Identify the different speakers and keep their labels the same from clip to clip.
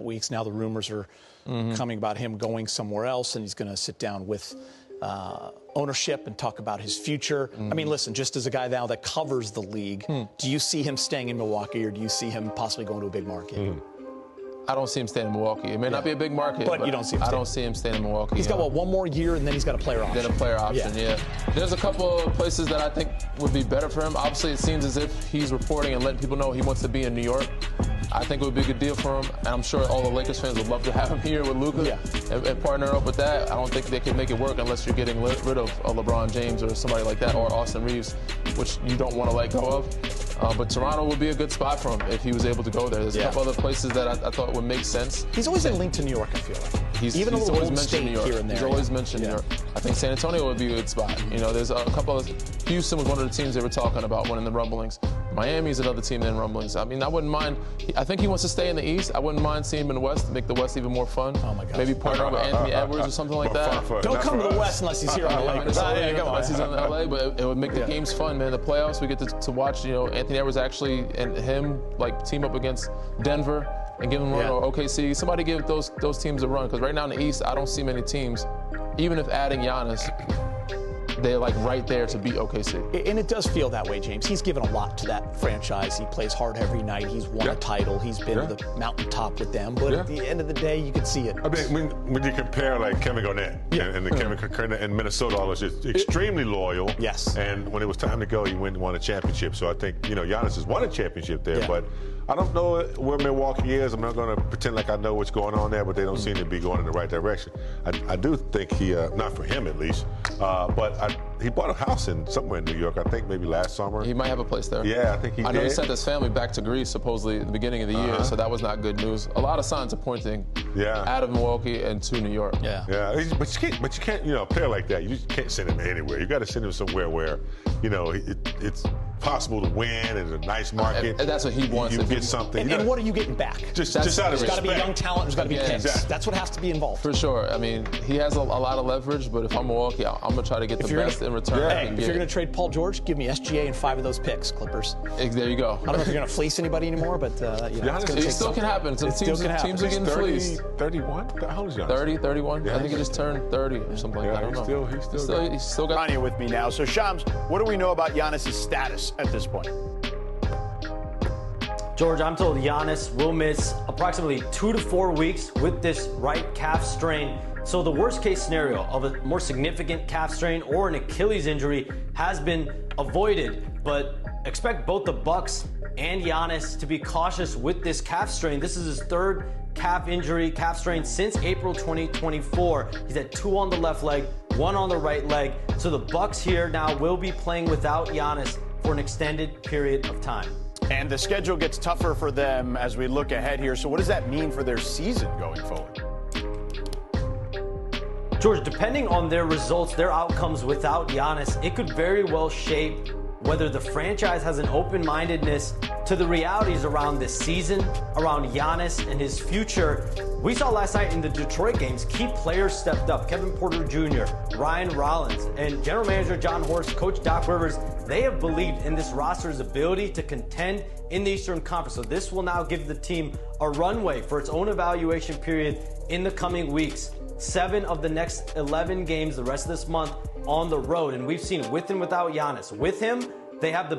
Speaker 1: weeks. Now the rumors are coming about him going somewhere else, and he's going to sit down with ownership and talk about his future. I mean, listen, just as a guy now that covers the league, do you see him staying in Milwaukee, or do you see him possibly going to a big market?
Speaker 2: I don't see him staying in Milwaukee. It may not be a big market,
Speaker 1: but you don't see him.
Speaker 2: I don't see him staying in Milwaukee.
Speaker 1: He's got, what, one more year, and then he's got a player option.
Speaker 2: Then a player option, yeah. There's a couple of places that I think would be better for him. Obviously, it seems as if he's reporting and letting people know he wants to be in New York. I think it would be a good deal for him, and I'm sure all the Lakers fans would love to have him here with Luka and partner up with that. I don't think they can make it work unless you're getting rid of a LeBron James or somebody like that, or Austin Reeves, which you don't want to let go of. But Toronto would be a good spot for him if he was able to go there. There's a couple other places that I thought would make sense.
Speaker 1: He's always been linked to New York, I feel like.
Speaker 2: He's
Speaker 1: always mentioned New York. Here and there.
Speaker 2: He's always mentioned New York. I think San Antonio would be a good spot. You know, there's a couple of Houston was one of the teams they were talking about when in the rumblings. Miami's another team in rumblings. I mean, I wouldn't mind. I think he wants to stay in the East. I wouldn't mind seeing him in the West, make the West even more fun.
Speaker 1: Oh my God.
Speaker 2: Maybe partner up with Anthony Edwards or something like that.
Speaker 1: Don't come to the West unless he's here on the Lakers.
Speaker 2: Unless he's on LA, but it would make the games fun, man. The playoffs, we get to watch, you know, Anthony Edwards actually and him like team up against Denver and give them a run, or OKC. Somebody give those teams a run, because right now in the East, I don't see many teams, even if adding Giannis, they're like right there to beat OKC.
Speaker 1: And it does feel that way, James. He's given a lot to that franchise. He plays hard every night. He's won a title. He's been to the mountaintop with them. But at the end of the day, you can see it.
Speaker 3: I mean, when you compare like Kevin Garnett and the Kevin Garnett in Minnesota, all was extremely loyal.
Speaker 1: Yes.
Speaker 3: And when it was time to go, he went and won a championship. So I think, you know, Giannis has won a championship there. But I don't know where Milwaukee is. I'm not going to pretend like I know what's going on there, but they don't seem to be going in the right direction. I do think he, not for him at least, but he bought a house somewhere in New York, I think maybe last summer.
Speaker 2: He might have a place there.
Speaker 3: Yeah, I think he did.
Speaker 2: I know he sent his family back to Greece supposedly at the beginning of the year, so that was not good news. A lot of signs are pointing out of Milwaukee and to New York.
Speaker 3: But you can't, you know, a player like that, you just can't send him anywhere. You got to send him somewhere where, you know, it's possible to win, and it's a nice market.
Speaker 2: And that's what he wants.
Speaker 3: You get something.
Speaker 1: And what are you getting back?
Speaker 3: Just out of respect.
Speaker 1: There's got to be young talent. There's got to be picks.
Speaker 3: Exactly.
Speaker 1: That's what has to be involved.
Speaker 2: For sure. I mean, he has a lot of leverage, but if I'm Milwaukee, I'm going to try to get the best in return.
Speaker 1: Hey, if you're going to trade Paul George, give me SGA and 5 of those picks, Clippers.
Speaker 2: There you go.
Speaker 1: I don't know if you're going to fleece anybody anymore, but you know,
Speaker 2: it still can happen. Some teams are getting fleeced.
Speaker 3: 31? How old is Giannis?
Speaker 2: 30, 31. I think he just turned 30 or something like that. I don't know. He's still got.
Speaker 4: Ronnie with me now. So, Shams, what do we know about Giannis' status at this point?
Speaker 5: George, I'm told Giannis will miss approximately 2 to 4 weeks with this right calf strain. So the worst case scenario of a more significant calf strain or an Achilles injury has been avoided, but expect both the Bucks and Giannis to be cautious with this calf strain. This is his third calf strain since April 2024. He's had 2 on the left leg, 1 on the right leg. So the Bucks here now will be playing without Giannis for an extended period of time.
Speaker 4: And the schedule gets tougher for them as we look ahead here. So what does that mean for their season going forward?
Speaker 5: George, depending on their results, their outcomes without Giannis, it could very well shape whether the franchise has an open-mindedness to the realities around this season, around Giannis and his future. We saw last night in the Detroit games, key players stepped up. Kevin Porter Jr., Ryan Rollins, and General Manager John Horst, Coach Doc Rivers. They have believed in this roster's ability to contend in the Eastern Conference. So this will now give the team a runway for its own evaluation period in the coming weeks. 7 of the next 11 games the rest of this month on the road. And we've seen with and without Giannis. With him, they have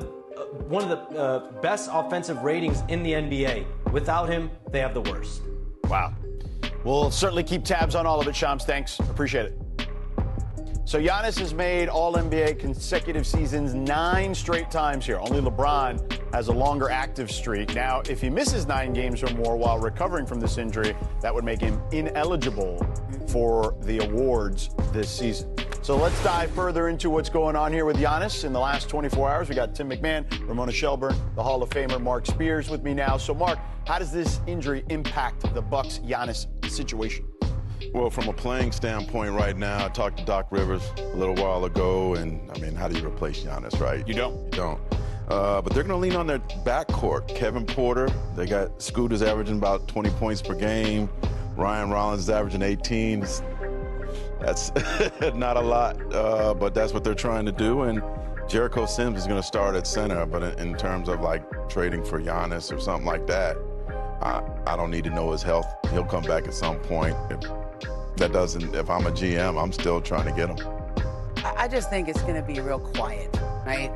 Speaker 5: one of the best offensive ratings in the NBA. Without him, they have the worst.
Speaker 4: Wow. We'll certainly keep tabs on all of it, Shams. Thanks. Appreciate it. So Giannis has made All-NBA consecutive seasons 9 straight times here. Only LeBron has a longer active streak. Now, if he misses 9 games or more while recovering from this injury, that would make him ineligible for the awards this season. So let's dive further into what's going on here with Giannis. In the last 24 hours, we got Tim McMahon, Ramona Shelburne, the Hall of Famer Mark Spears with me now. So, Mark, how does this injury impact the Bucks-Giannis situation?
Speaker 6: Well, from a playing standpoint right now, I talked to Doc Rivers a little while ago, and, I mean, how do you replace Giannis, right?
Speaker 4: You don't.
Speaker 6: You don't. But they're going to lean on their backcourt. Kevin Porter, they got Scooters averaging about 20 points per game. Ryan Rollins is averaging 18. That's not a lot, but that's what they're trying to do. And Jericho Sims is going to start at center, but in terms of, like, trading for Giannis or something like that, I don't need to know his health. He'll come back at some point. If I'm a GM, I'm still trying to get him.
Speaker 7: I just think it's going to be real quiet, right?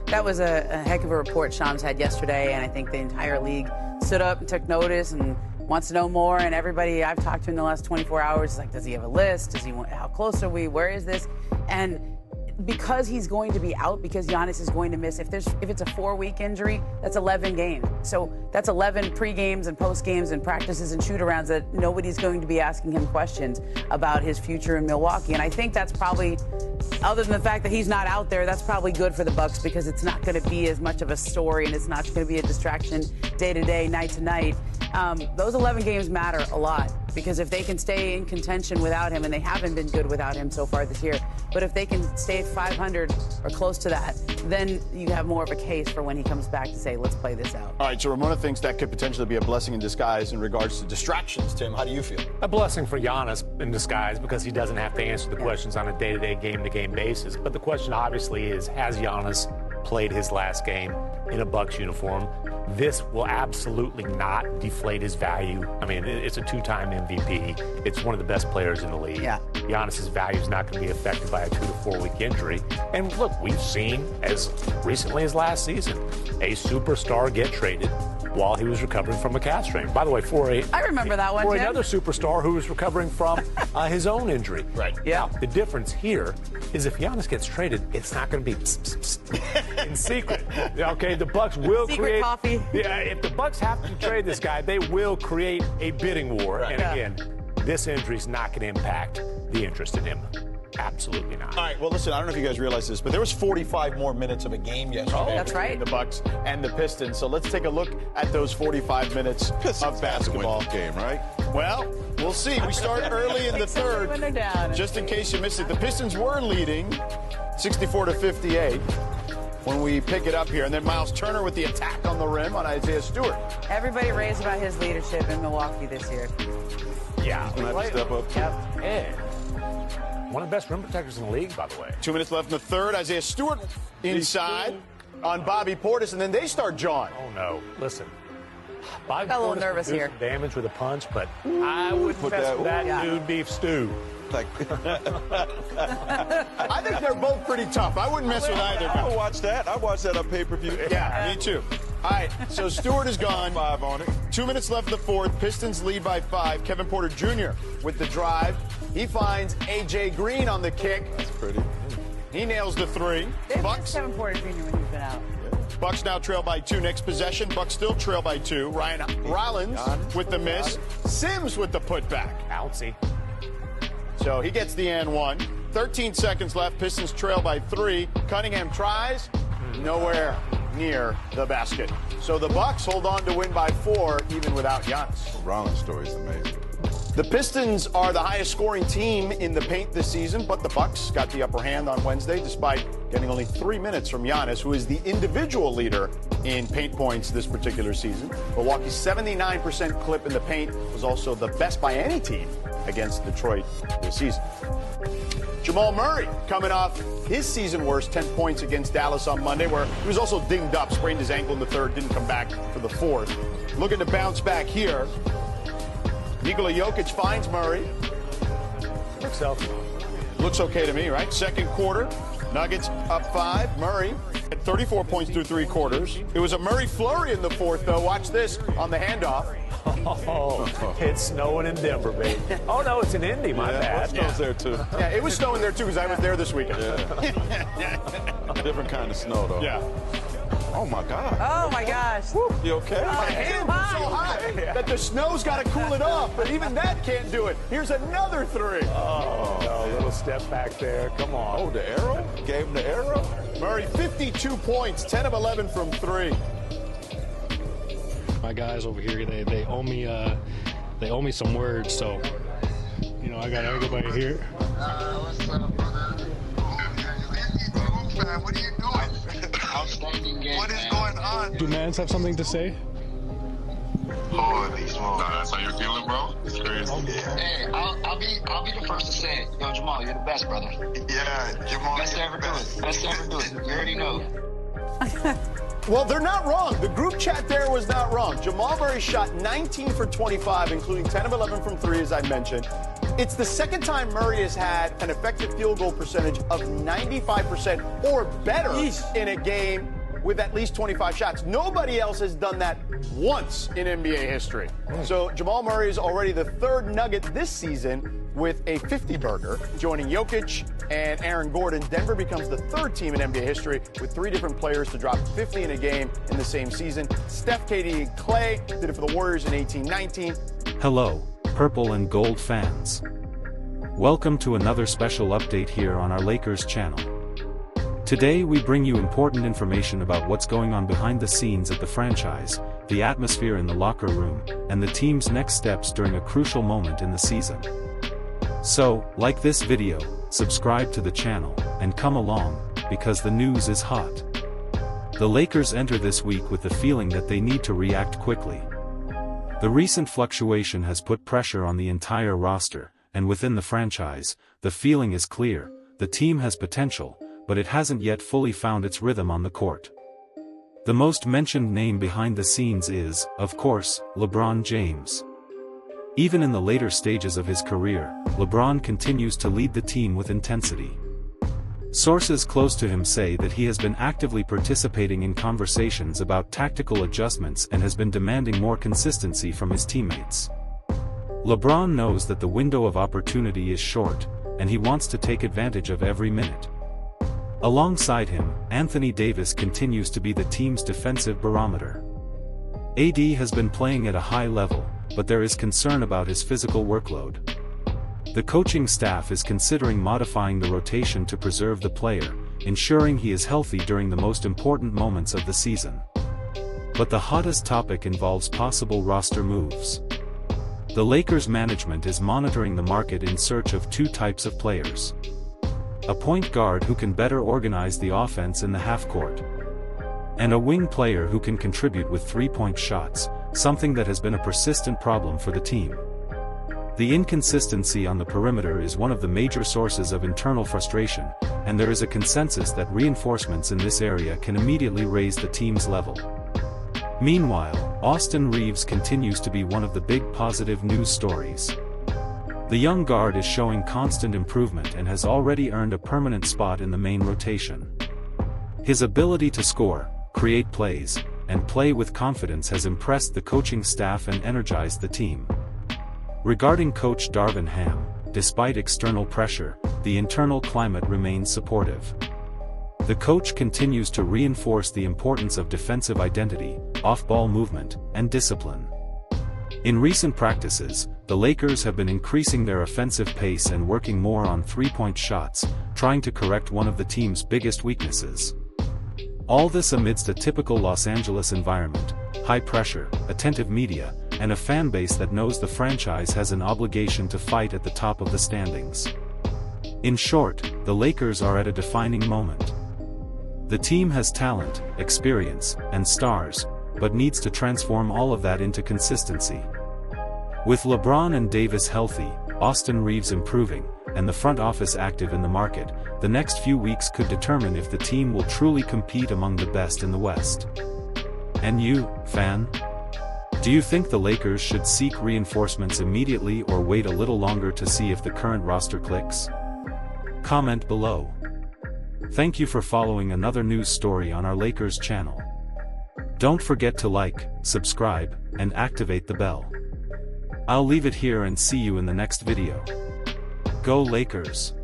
Speaker 7: That was a heck of a report Shams had yesterday, and I think the entire league stood up and took notice and wants to know more. And everybody I've talked to in the last 24 hours is like, does he have a list? How close are we? Where is this? And because he's going to be out, because Giannis is going to miss, if it's a 4-week injury, that's 11 games. So that's 11 pre-games and post-games and practices and shoot-arounds that nobody's going to be asking him questions about his future in Milwaukee. And I think that's probably, other than the fact that he's not out there, that's probably good for the Bucks, because it's not going to be as much of a story and it's not going to be a distraction day to day, night to night. Those 11 games matter a lot, because if they can stay in contention without him, and they haven't been good without him so far this year, but if they can stay at 500 or close to that, then you have more of a case for when he comes back to say, let's play this out.
Speaker 4: All right, so Ramona thinks that could potentially be a blessing in disguise in regards to distractions. Tim, how do you feel?
Speaker 8: A blessing for Giannis in disguise, because he doesn't have to answer the questions on a day-to-day, game-to-game basis. But the question obviously is, has Giannis played his last game in a Bucks uniform? This will absolutely not deflate his value. I mean, it's a 2-time MVP. It's one of the best players in the league.
Speaker 7: Yeah.
Speaker 8: Giannis's value is not going to be affected by a 2 to 4 week injury. And look, we've seen as recently as last season a superstar get traded while he was recovering from a calf strain. By the way,
Speaker 7: I remember that one,
Speaker 8: for
Speaker 7: Tim.
Speaker 8: another superstar who was recovering from his own injury.
Speaker 4: Right.
Speaker 7: Yeah.
Speaker 8: Now, the difference here is if Giannis gets traded, it's not going to be in secret. Okay, the Bucks will
Speaker 7: Secret
Speaker 8: create
Speaker 7: coffee.
Speaker 8: Yeah, if the Bucks have to trade this guy, they will create a bidding war.
Speaker 4: Right.
Speaker 8: And
Speaker 7: Yeah.
Speaker 8: again, this injury is not going to impact the interest in him. Absolutely not.
Speaker 4: All right, well, listen, I don't know if you guys realize this, but there was 45 more minutes of a game yesterday.
Speaker 7: That's right.
Speaker 4: between the Bucks and the Pistons. So let's take a look at those 45 minutes of basketball.
Speaker 6: Game, right?
Speaker 4: Well, we'll see. We start early in the third.
Speaker 7: When they're down.
Speaker 4: Just in case you missed it, the Pistons were leading 64-58 when we pick it up here. And then Miles Turner with the attack on the rim on Isaiah Stewart.
Speaker 7: Everybody raves about his leadership in Milwaukee this year.
Speaker 8: Yeah.
Speaker 6: Gonna have to step up.
Speaker 7: Yep.
Speaker 8: And one of the best rim protectors in the league, by the way.
Speaker 4: 2 minutes left in the third. Isaiah Stewart inside on Bobby Portis, and then they start jawing.
Speaker 8: Oh, no. Listen. Bobby
Speaker 7: Got a little
Speaker 8: Portis
Speaker 7: nervous
Speaker 8: can do
Speaker 7: here.
Speaker 8: some damage with a punch, but I wouldn't
Speaker 6: Put
Speaker 8: mess
Speaker 6: that-
Speaker 8: with that
Speaker 7: Yeah.
Speaker 8: dude beef stew.
Speaker 6: Like,
Speaker 4: I think they're both pretty tough. I wouldn't mess with either
Speaker 6: I
Speaker 4: guy.
Speaker 6: would watch that. I watch that on pay-per-view.
Speaker 4: Yeah, me too. All right, so Stewart is gone.
Speaker 6: 5 on it.
Speaker 4: 2 minutes left in the fourth. Pistons lead by 5. Kevin Porter Jr. with the drive. He finds A.J. Green on the kick.
Speaker 6: That's pretty.
Speaker 4: He nails the three.
Speaker 7: They've
Speaker 4: Bucks.
Speaker 7: missed Kevin Porter Jr. when he's been out.
Speaker 4: Bucks now trail by 2. Next possession, Bucks still trail by 2. Ryan Rollins with the miss. Sims with the putback.
Speaker 8: Bouncy.
Speaker 4: So he gets the and one. 13 seconds left. Pistons trail by 3. Cunningham tries. Nowhere near the basket. So the Bucks hold on to win by 4, even without Giannis.
Speaker 6: Rollins' story is amazing.
Speaker 4: The Pistons are the highest scoring team in the paint this season, but the Bucks got the upper hand on Wednesday despite getting only 3 minutes from Giannis, who is the individual leader in paint points this particular season. Milwaukee's 79% clip in the paint was also the best by any team against Detroit this season. Jamal Murray coming off his season worst 10 points against Dallas on Monday, where he was also dinged up, sprained his ankle in the third, didn't come back for the fourth. Looking to bounce back here. Nikola Jokic finds Murray.
Speaker 8: Looks healthy.
Speaker 4: Looks okay to me, right? Second quarter, Nuggets up 5. Murray at 34 points through 3 quarters. It was a Murray flurry in the fourth, though. Watch this on the handoff.
Speaker 8: Oh, it's snowing in Denver, baby. Oh, no, it's in Indy, my bad.
Speaker 6: Snow's there, too.
Speaker 4: Yeah, it was snowing there, too, because I was there this weekend.
Speaker 6: Different kind of snow, though.
Speaker 4: Yeah.
Speaker 6: Oh, my God.
Speaker 7: Oh, my gosh.
Speaker 6: You okay?
Speaker 4: My hands are so hot that the snow's got to cool it off, but even that can't do it. Here's another 3.
Speaker 8: Oh, no, little step back there. Come on.
Speaker 6: Oh, the arrow? Gave him the arrow?
Speaker 4: Murray, 52 points, 10 of 11 from 3.
Speaker 9: My guys over here, they owe me some words, so you know I got everybody here.
Speaker 10: What's up, brother? What are you doing? Outstanding game. What is going on?
Speaker 9: Do Mans have something to say?
Speaker 10: Holy smokes. Nah, that's how you're feeling, bro? It's crazy. Hey, I'll be the first to say it. Yo, Jamal, you're the best, brother. Yeah, Jamal. Best to ever do it. Best to ever do it. You already know.
Speaker 4: Well, they're not wrong. The group chat there was not wrong. Jamal Murray shot 19 for 25, including 10 of 11 from 3, as I mentioned. It's the second time Murray has had an effective field goal percentage of 95% or better in a game with at least 25 shots. Nobody else has done that once in NBA history. So Jamal Murray is already the third Nugget this season with a 50-burger, joining Jokic and Aaron Gordon. Denver becomes the third team in NBA history with 3 different players to drop 50 in a game in the same season. Steph, KD, and Clay did it for the Warriors in 18-19.
Speaker 11: Hello, purple and gold fans. Welcome to another special update here on our Lakers channel. Today we bring you important information about what's going on behind the scenes at the franchise, the atmosphere in the locker room, and the team's next steps during a crucial moment in the season. So, like this video, subscribe to the channel, and come along, because the news is hot. The Lakers enter this week with the feeling that they need to react quickly. The recent fluctuation has put pressure on the entire roster, and within the franchise, the feeling is clear: the team has potential, but it hasn't yet fully found its rhythm on the court. The most mentioned name behind the scenes is, of course, LeBron James. Even in the later stages of his career, LeBron continues to lead the team with intensity. Sources close to him say that he has been actively participating in conversations about tactical adjustments and has been demanding more consistency from his teammates. LeBron knows that the window of opportunity is short, and he wants to take advantage of every minute. Alongside him, Anthony Davis continues to be the team's defensive barometer. AD has been playing at a high level, but there is concern about his physical workload. The coaching staff is considering modifying the rotation to preserve the player, ensuring he is healthy during the most important moments of the season. But the hottest topic involves possible roster moves. The Lakers management is monitoring the market in search of 2 types of players: a point guard who can better organize the offense in the half-court, and a wing player who can contribute with 3-point shots, something that has been a persistent problem for the team. The inconsistency on the perimeter is one of the major sources of internal frustration, and there is a consensus that reinforcements in this area can immediately raise the team's level. Meanwhile, Austin Reeves continues to be one of the big positive news stories. The young guard is showing constant improvement and has already earned a permanent spot in the main rotation. His ability to score, create plays, and play with confidence has impressed the coaching staff and energized the team. Regarding coach Darvin Ham, despite external pressure, the internal climate remains supportive. The coach continues to reinforce the importance of defensive identity, off-ball movement, and discipline. In recent practices, the Lakers have been increasing their offensive pace and working more on 3-point shots, trying to correct one of the team's biggest weaknesses. All this amidst a typical Los Angeles environment: high pressure, attentive media, and a fan base that knows the franchise has an obligation to fight at the top of the standings. In short, the Lakers are at a defining moment. The team has talent, experience, and stars, but needs to transform all of that into consistency. With LeBron and Davis healthy, Austin Reeves improving, and the front office active in the market, the next few weeks could determine if the team will truly compete among the best in the West. And you, fan? Do you think the Lakers should seek reinforcements immediately or wait a little longer to see if the current roster clicks? Comment below. Thank you for following another news story on our Lakers channel. Don't forget to like, subscribe, and activate the bell. I'll leave it here and see you in the next video. Go Lakers!